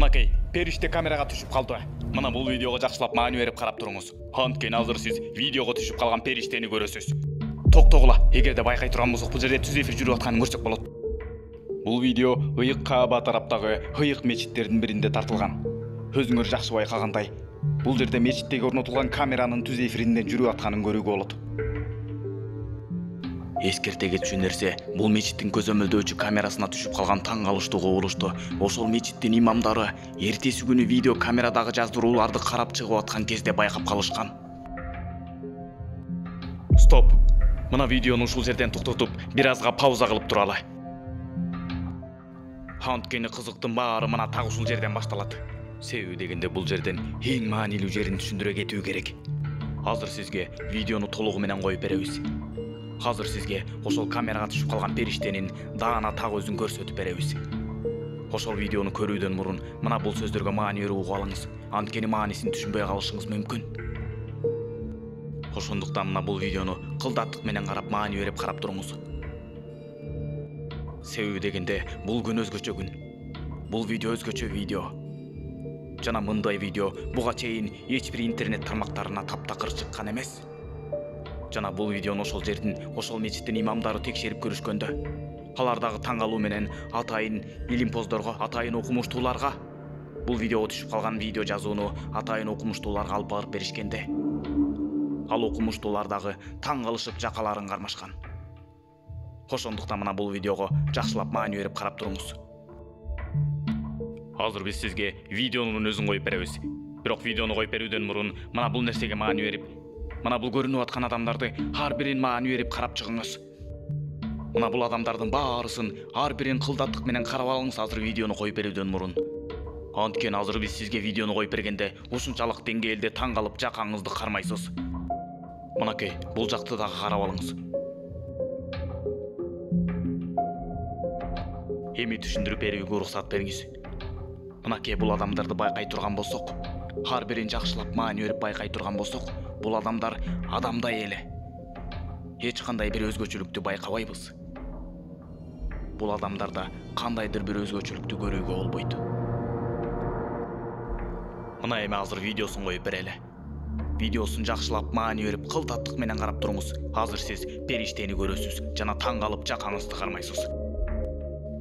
Мынакей, периште камерага түшүп калды. Мына бул видеого жакшылап маани берип карап туруңуз. Анткени азыр сиз видеого түшүп калган периштени көрөсүз. Токтогула, эгерде байкай турган болсок, бул жерде түз эфир жүрүп атканын көрсөк болот. Бул видео Ыйык Кааба тараптагы Ыйык мечиттердин биринде тартылган. Өзүңөр жакшы байкагандай, бул жерде мечиттеги орнотулган камеранын түз эфиринден жүрүп атканын көрүүгө болот. Эскерте кетчү нерсе, бул мечиттин көзөмөлдөөчү камерасына түшүп калган таң калыштуу кубулушту ошол мечиттин имамдары эртеси күнү видео камерадагы жаздырууларды карап чыгып аткан кезде байкап калышкан. Стоп. Мына видеону ушул жерден токтотуп, бир азга пауза кылып туралы. Анткени кызыктын баары мына так ушул жерден башталат. Себеби дегенде бул жерден эң маанилүү жерин түшүндүрө кетүү керек. Азыр сизге видеону толугу менен коюп беребиз. Азыр сизге ошол камерага түшүп калган периштенин даана так өзүн көрсөтүп беребиз. Ошол видеону көрүүдөн мурун мына бул сөздөргө маани берип угуп алыңыз. Анткени маанисин түшүнбөй калышыңыз мүмкүн. Ошондуктан мына бул видеону кылдаттык менен карап маани берип карап туруңуз. Себеби дегенде бул күн өзгөчө күн. Бул видео өзгөчө видео. Жана мындай видео буга чейин эч бир интернет тармактарына таптакыр чыккан эмес. Жана бул видеону ошол жердин, ошол мечиттин имамдары текшерип көрүшкөндө, алардагы таң калуу менен атайын илимпоздорго, атайын окумуштууларга бул видеого түшүп калган видео жазууну атайын окумуштууларга алып барып беришкенде, ал окумуштуулар дагы таң калышып жакаларын кармашкан. Ошондуктан мына бул видеого жакшылап маани берип карап туруңуз. Азыр биз сизге видеонун өзүн коюп беребиз. Бирок видеону коюп берүүдөн мурун мына бул нерсеге маани берип, мына бул көрүнүп аткан адамдарды ар бирин маани берип карап чыгыңыз. Мына бул адамдардын баарысын ар бирин кылдаттык менен карап алыңыз азыр видеону коюп берүүдөн мурун. Анткени азыр биз сизге видеону коюп бергенде ушунчалык деңгээлде таң калып жакаңызды кармайсыз. Мынакей, бул жакты дагы карап алыңыз. Эми түшүндүрүп берүүгө уруксат бериңиз. Мынакей, бул адамдарды байкай турган болсок, ар бирин жакшылап маани берип байкай турган болсок, бул адамдар адамдай эле. Эч кандай бир өзгөчөлүктү байкабайбыз. Бул адамдарда кандайдыр бир өзгөчөлүктү көрүүгө болбойт. Мына эми азыр видеосун коюп берели. Видеосун жакшылап маани берип кылдаттык менен карап туруңуз. Азыр сиз периштени көрөсүз жана таң калып жакаңызды кармайсыз.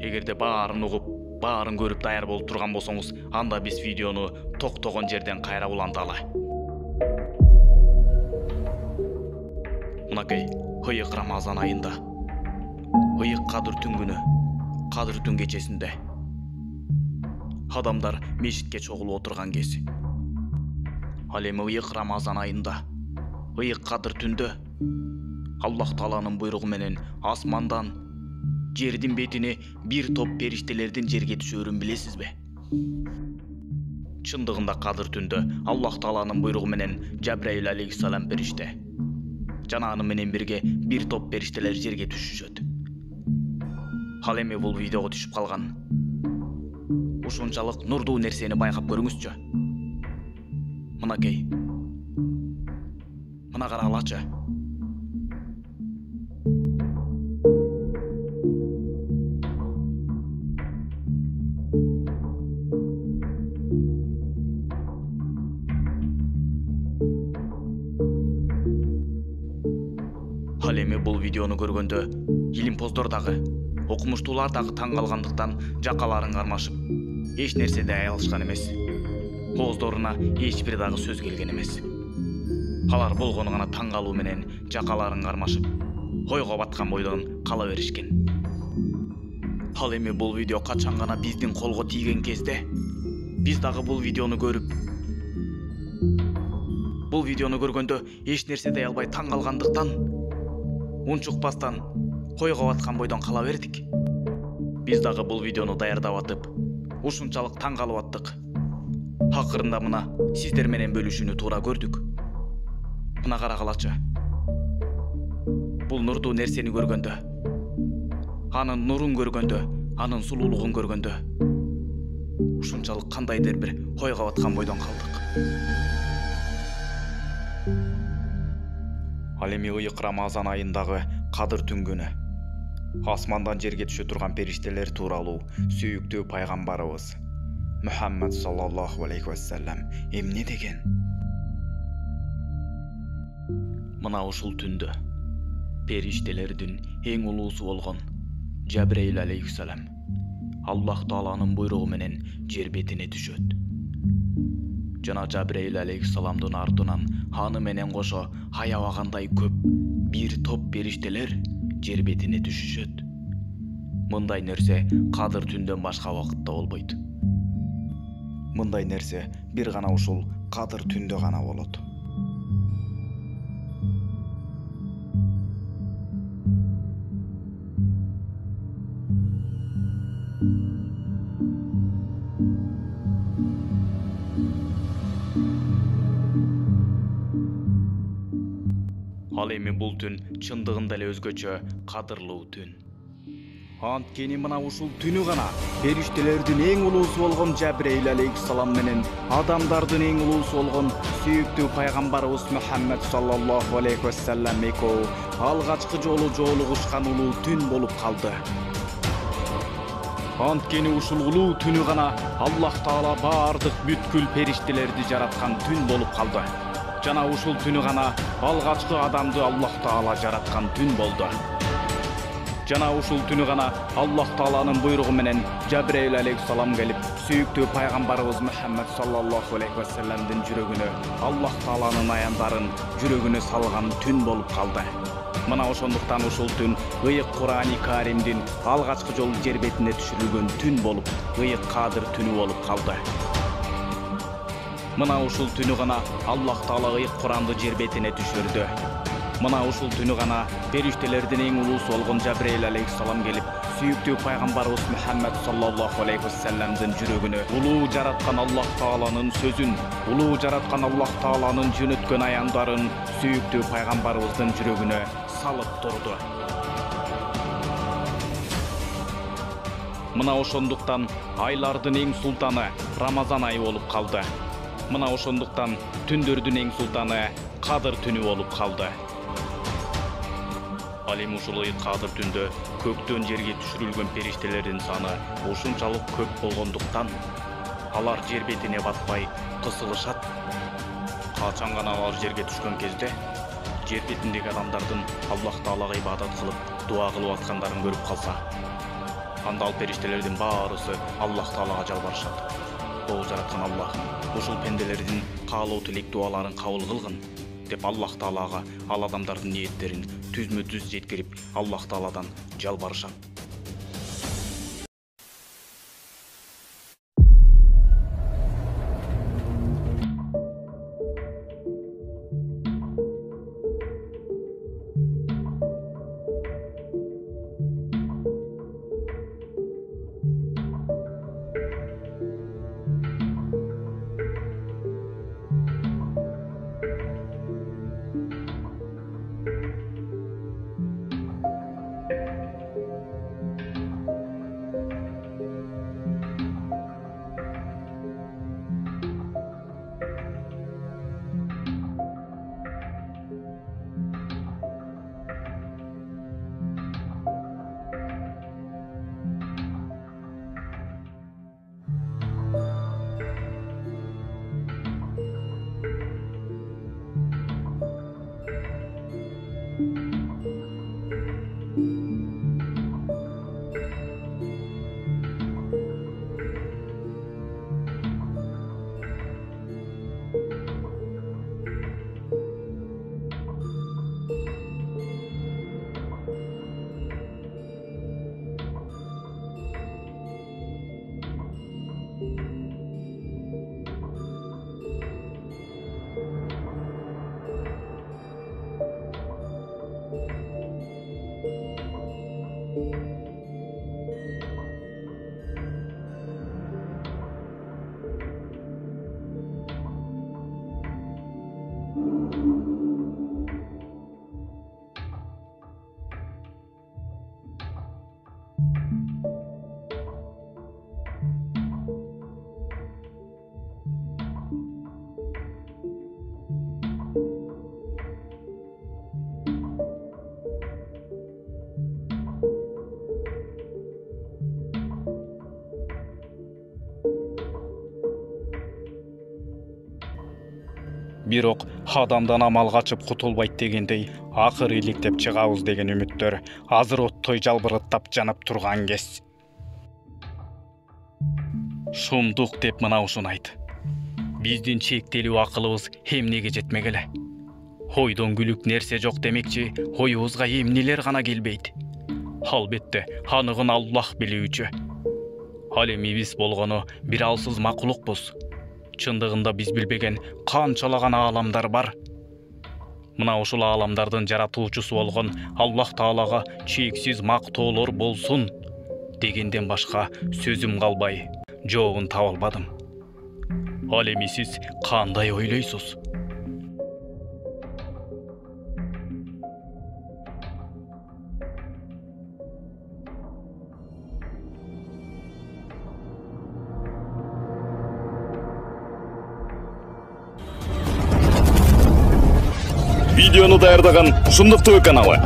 Эгерде баарын угуп, баарын көрүп даяр болуп турган болсоңуз, анда биз видеону токтогон жерден кайра уланталы. Мынакей, Ыйык Рамазан айында, Ыйык Кадыр түнгүнү, Кадыр түн кечесинде адамдар мешитке чогулуп отурган кез. Ал эми Ыйык Рамазан айында, Ыйык Кадыр түндө Аллах Тааланын буйругу менен асмандан жердин бетине бир топ периштелердин жерге түшөрүн билесизби? Чындыгында Кадыр түндө Аллах Тааланын буйругу менен Жабраил алейхиссалам периште жана аны менен бирге бир топ периштелер жерге түшүшөт. Ал эми бул видеого түшүп калган ушунчалык нурдуу нерсени байкап көрүңүзчү. Мынакей, мына карагылачы. Ал эми бул видеону көргөндө илимпоздор дагы, окумуштуулар дагы таң калгандыктан жакаларын кармашып, эч нерсе дей алышкан эмес. Ооздоруна эч бир дагы сөз келген эмес. Алар болгону гана таң калуу менен жакаларын кармашып, ойго баткан бойдон кала беришкен. Ал эми бул видео качан гана биздин колго тийген кезде, биз дагы бул видеону көрүп, бул видеону көргөндө эч нерсе дей албай таң калгандыктан унчукпастан ойго баткан бойдон кала бердик. Биз дагы бул видеону даярдап атып, ушунчалык таң калып аттык. Акырында мына сиздер менен бөлүшүүнү туура көрдүк. Мына карагылачы. Бул нурдуу нерсени көргөндө, анын нурун көргөндө, анын сулуулугун көргөндө, ушунчалык кандайдыр бир ойго баткан бойдон калдык. Ал эми Ыйык Рамазан айындагы Кадыр түнгүнү асмандан жерге түшө турган периштелер тууралуу сүйүктүү пайгамбарыбыз Muhammed sallallahu aleyhi ve sellem emne деген? Мына ушул түндө периштелердин эң улуусу болгон Жабраил алейхиссалам Аллах Тааланын буйругу менен жер бетине түшөт. Жана Жабраил алейхиссаламдын артынан аны менен кошо аябагандай көп бир топ периштелер жер бетине түшүшөт. Мындай нерсе кадыр түндөн башка убакытта болбойт. Мындай нерсе бир гана ушул кадыр түндө гана болот. Ал эми бул түн чындыгында эле өзгөчө кадырлуу түн. Анткени мына ушул түнү гана периштелердин эң улуусу болгон Жабраил алейхиссалам менен адамдардын эң улуусу болгон сүйүктүү пайгамбарыбыз Мухаммед саллаллаху алейхи ва саллям экөө алгачкы жолу жолугушкан улуу түн болуп калды. Анткени ушул улуу түнү гана Аллах Таала баардык бүткүл периштелерди жараткан түн болуп калды. Жана ушул түнү гана алгачкы адамды Аллах Таала жараткан түн болду. Жана ушул түнү гана Аллах Тааланын буйругу менен Жабраил алейхиссалам келип, сүйүктүү пайгамбарыбыз Мухаммед саллаллаху алейхи ва салламдын жүрөгүнө Аллах Тааланын аяндарын жүрөгүнө салган түн болуп калды. Мына ошондуктан ушул түн ыйык Кур'ани Каримдин алгачкы жолу жер бетине түшүрүлгөн түн болуп, ыйык Кадыр түнү болуп калды. Мына ушул түнү гана Аллах Таала ыйык Куранды жер бетине түшүрдү. Мына ушул түнү гана периштелердин эң улуусу болгон Жабраил алейхиссалам келип, сүйүктүү пайгамбарыбыз Мухаммед саллаллаху алейхи ва салламдын жүрөгүнө улуу жараткан Аллах Тааланын сөзүн, улуу жараткан Аллах Тааланын жөнөткөн аяндарын сүйүктүү пайгамбарыбыздын жүрөгүнө салып турду. Мына ошондуктан айлардын эң султаны Рамазан айы болуп калды. Мына ошондуктан түндөрдүн эң султаны Кадыр түнү болуп калды. Ал эми ушул Кадыр түндө көктөн жерге түшүрүлгөн периштелердин саны ушунчалык көп болгондуктан алар жер бетине батпай кысылышат. Качан гана алар жерге түшкөн кезде жер бетиндеги адамдардын Аллах Таалага ибадат кылып, дуа кылып аткандарын көрүп калса, анда ал периштелердин баарысы Аллах Таалага жалбарышат. О жараткан Аллах, ушул пенделердин каалоо тилек дуаларын кабыл кылгын деп Аллах Таалага ал адамдардын ниеттерин түзмө-түз жеткирип Аллах Тааладан жалбарышат. Бирок адамдан амал качып кутулбайт дегендей, акыры иликтеп чыгабыз деген үмүттөр азыр оттой жалбырыттап жанып турган кез. Шумдук деп мына ушуну айт. Биздин чектелүү акылыбыз эмнеге жетмек эле? Ойдон күлүк нерсе жок демекчи, оюбузга эмнелер гана келбейт. Албетте, аныгын Аллах билүүчү. Ал эми биз болгону бир алсыз макулукпуз. Чындыгында биз билбеген канчалаган ааламдар бар. Мына ушул ааламдардын жаратуучусу болгон Аллах Таалага чексиз мактоолор болсун дегенден башка сөзүм калбай, жообун таба албадым. Ал эми сиз кандай ойлойсуз? Видеону даярдаган Ушундук ТВ каналы.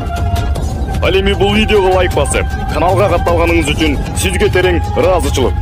Ал эми бул видеого лайк басып, каналга катталганыңыз үчүн сизге терең ыраазычылык.